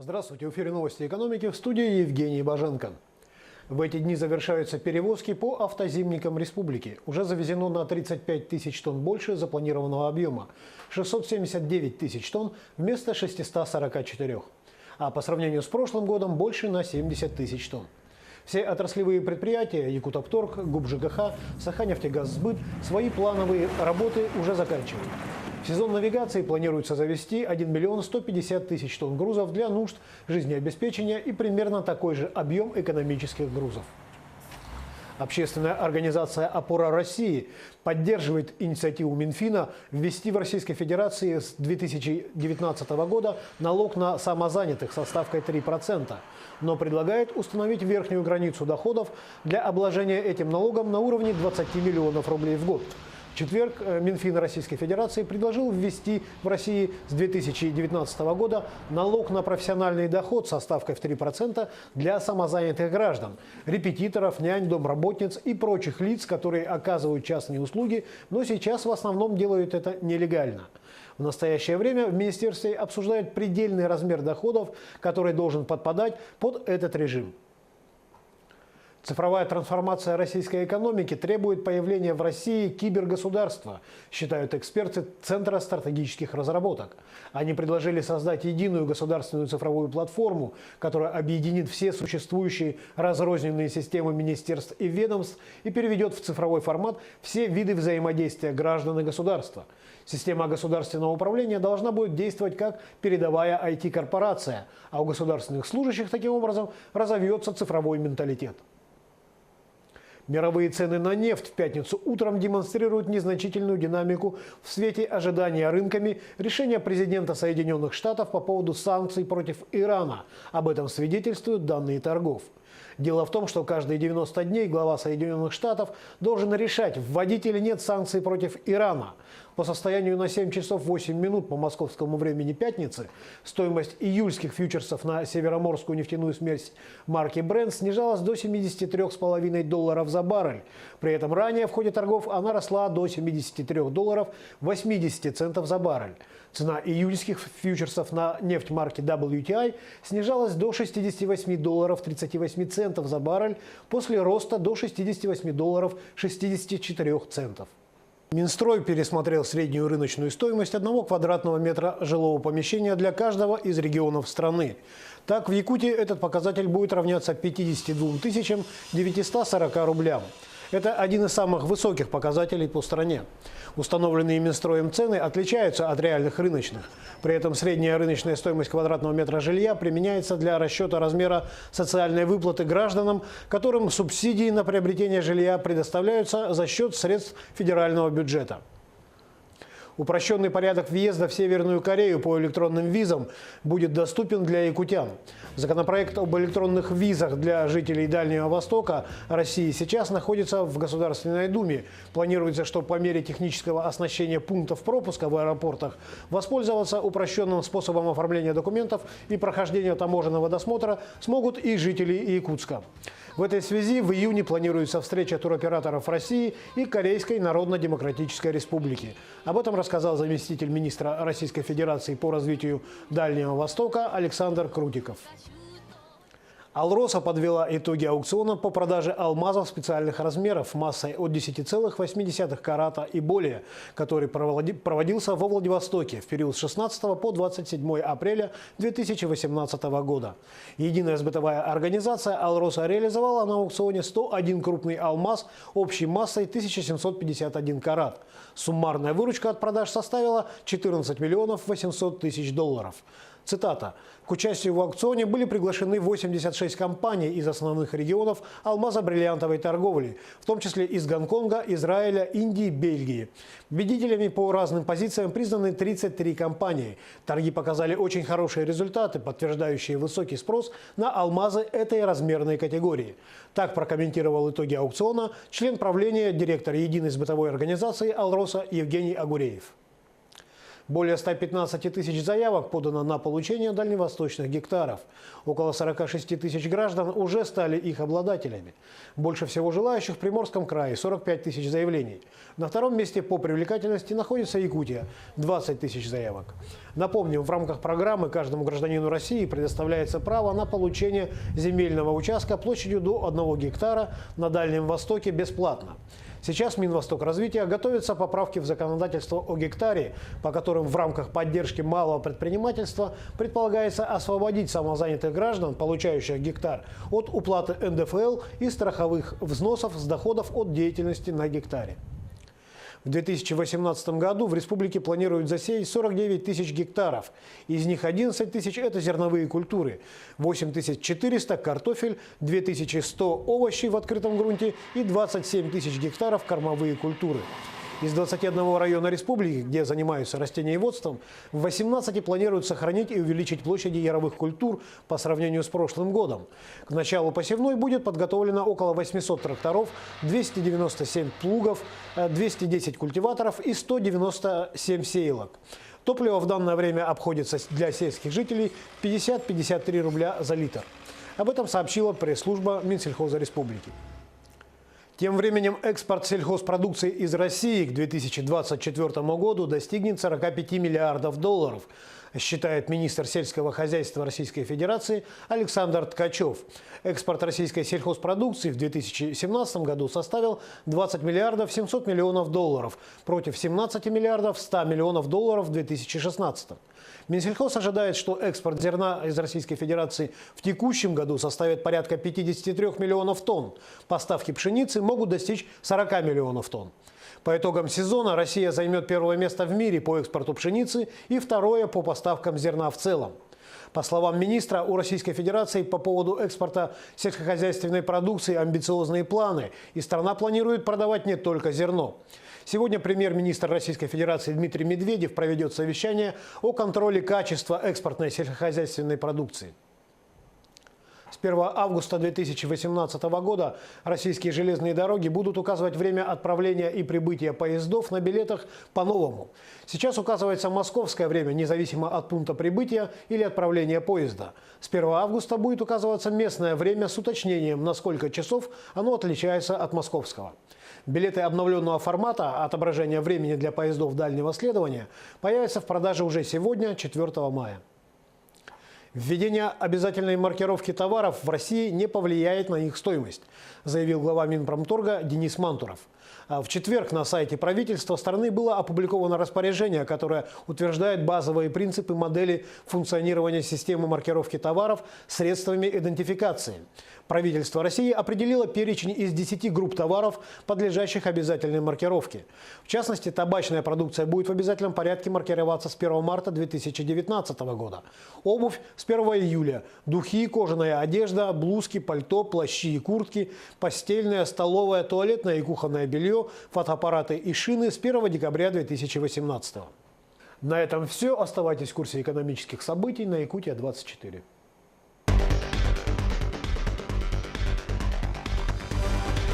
Здравствуйте, в эфире новости экономики, в студии Евгений Боженко. В эти дни завершаются перевозки по автозимникам республики. Уже завезено на 35 тысяч тонн больше запланированного объема – 679 тысяч тонн вместо 644. А по сравнению с прошлым годом больше на 70 тысяч тонн. Все отраслевые предприятия – Якутопторг, ГУП-ЖКХ, Саханефтегазсбыт – свои плановые работы уже заканчивают. В сезон навигации планируется завезти 1 миллион 150 тысяч тонн грузов для нужд жизнеобеспечения и примерно такой же объем экономических грузов. Общественная организация «Опора России» поддерживает инициативу Минфина ввести в Российской Федерации с 2019 года налог на самозанятых со ставкой 3%, но предлагает установить верхнюю границу доходов для обложения этим налогом на уровне 20 миллионов рублей в год. В четверг Минфин Российской Федерации предложил ввести в России с 2019 года налог на профессиональный доход со ставкой в 3% для самозанятых граждан, репетиторов, нянь, домработниц и прочих лиц, которые оказывают частные услуги, но сейчас в основном делают это нелегально. В настоящее время в министерстве обсуждают предельный размер доходов, который должен подпадать под этот режим. Цифровая трансформация российской экономики требует появления в России кибергосударства, считают эксперты Центра стратегических разработок. Они предложили создать единую государственную цифровую платформу, которая объединит все существующие разрозненные системы министерств и ведомств и переведет в цифровой формат все виды взаимодействия граждан и государства. Система государственного управления должна будет действовать как передовая IT-корпорация, а у государственных служащих таким образом разовьется цифровой менталитет. Мировые цены на нефть в пятницу утром демонстрируют незначительную динамику в свете ожидания рынками решения президента Соединенных Штатов по поводу санкций против Ирана. Об этом свидетельствуют данные торгов. Дело в том, что каждые 90 дней глава Соединенных Штатов должен решать, вводить или нет санкций против Ирана. По состоянию на 7 часов 8 минут по московскому времени пятницы стоимость июльских фьючерсов на североморскую нефтяную смесь марки Brent снижалась до $73,5 за баррель. При этом ранее в ходе торгов она росла до $73,80 за баррель. Цена июльских фьючерсов на нефть марки WTI снижалась до $68,38 за баррель после роста до $68,64. Минстрой пересмотрел среднюю рыночную стоимость 1 квадратного метра жилого помещения для каждого из регионов страны. Так, в Якутии этот показатель будет равняться 52 940 рублям. Это один из самых высоких показателей по стране. Установленные Минстроем цены отличаются от реальных рыночных. При этом средняя рыночная стоимость квадратного метра жилья применяется для расчета размера социальной выплаты гражданам, которым субсидии на приобретение жилья предоставляются за счет средств федерального бюджета. Упрощенный порядок въезда в Северную Корею по электронным визам будет доступен для якутян. Законопроект об электронных визах для жителей Дальнего Востока России сейчас находится в Государственной Думе. Планируется, что по мере технического оснащения пунктов пропуска в аэропортах воспользоваться упрощенным способом оформления документов и прохождения таможенного досмотра смогут и жители Якутска. В этой связи в июне планируется встреча туроператоров России и Корейской Народно-Демократической Республики. Об этом рассказал заместитель министра Российской Федерации по развитию Дальнего Востока Александр Крутиков. «Алроса» подвела итоги аукциона по продаже алмазов специальных размеров массой от 10,8 карата и более, который проводился во Владивостоке в период с 16 по 27 апреля 2018 года. Единая сбытовая организация «Алроса» реализовала на аукционе 101 крупный алмаз общей массой 1751 карат. Суммарная выручка от продаж составила 14 800 000 долларов. Цитата. К участию в аукционе были приглашены 86 компаний из основных регионов алмазо-бриллиантовой торговли, в том числе из Гонконга, Израиля, Индии, Бельгии. Победителями по разным позициям признаны 33 компании. Торги показали очень хорошие результаты, подтверждающие высокий спрос на алмазы этой размерной категории. Так прокомментировал итоги аукциона член правления, директор единой сбытовой организации «Алроса» Евгений Агуреев. Более 115 тысяч заявок подано на получение дальневосточных гектаров. Около 46 тысяч граждан уже стали их обладателями. Больше всего желающих в Приморском крае – 45 тысяч заявлений. На втором месте по привлекательности находится Якутия – 20 тысяч заявок. Напомним, в рамках программы каждому гражданину России предоставляется право на получение земельного участка площадью до 1 гектара на Дальнем Востоке бесплатно. Сейчас Минвостокразвития готовится к поправке в законодательство о гектаре, по которым в рамках поддержки малого предпринимательства предполагается освободить самозанятых граждан, получающих гектар, от уплаты НДФЛ и страховых взносов с доходов от деятельности на гектаре. В 2018 году в республике планируют засеять 49 тысяч гектаров. Из них 11 тысяч – это зерновые культуры, 8400 – картофель, 2100 – овощи в открытом грунте и 27 тысяч гектаров – кормовые культуры. Из 21 района республики, где занимаются растениеводством, в 18 планируют сохранить и увеличить площади яровых культур по сравнению с прошлым годом. К началу посевной будет подготовлено около 800 тракторов, 297 плугов, 210 культиваторов и 197 сеялок. Топливо в данное время обходится для сельских жителей 50-53 рубля за литр. Об этом сообщила пресс-служба Минсельхоза Республики. Тем временем экспорт сельхозпродукции из России к 2024 году достигнет 45 миллиардов долларов, считает министр сельского хозяйства Российской Федерации Александр Ткачев. Экспорт российской сельхозпродукции в 2017 году составил 20 миллиардов 700 миллионов долларов против 17 миллиардов 100 миллионов долларов в 2016. Минсельхоз ожидает, что экспорт зерна из Российской Федерации в текущем году составит порядка 53 миллионов тонн. Поставки пшеницы могут достичь 40 миллионов тонн. По итогам сезона Россия займет первое место в мире по экспорту пшеницы и второе по поставкам зерна в целом. По словам министра, у Российской Федерации по поводу экспорта сельскохозяйственной продукции амбициозные планы, и страна планирует продавать не только зерно. Сегодня премьер-министр Российской Федерации Дмитрий Медведев проведет совещание о контроле качества экспортной сельскохозяйственной продукции. С 1 августа 2018 года российские железные дороги будут указывать время отправления и прибытия поездов на билетах по-новому. Сейчас указывается московское время, независимо от пункта прибытия или отправления поезда. С 1 августа будет указываться местное время с уточнением, на сколько часов оно отличается от московского. Билеты обновленного формата отображения времени для поездов дальнего следования появятся в продаже уже сегодня, 4 мая. Введение обязательной маркировки товаров в России не повлияет на их стоимость, заявил глава Минпромторга Денис Мантуров. В четверг на сайте правительства страны было опубликовано распоряжение, которое утверждает базовые принципы модели функционирования системы маркировки товаров средствами идентификации. Правительство России определило перечень из 10 групп товаров, подлежащих обязательной маркировке. В частности, табачная продукция будет в обязательном порядке маркироваться с 1 марта 2019 года. Обувь с 1 июля, духи, кожаная одежда, блузки, пальто, плащи и куртки, постельное, столовое, туалетное и кухонное белье, фотоаппараты и шины с 1 декабря 2018. На этом все. Оставайтесь в курсе экономических событий на Якутия 24.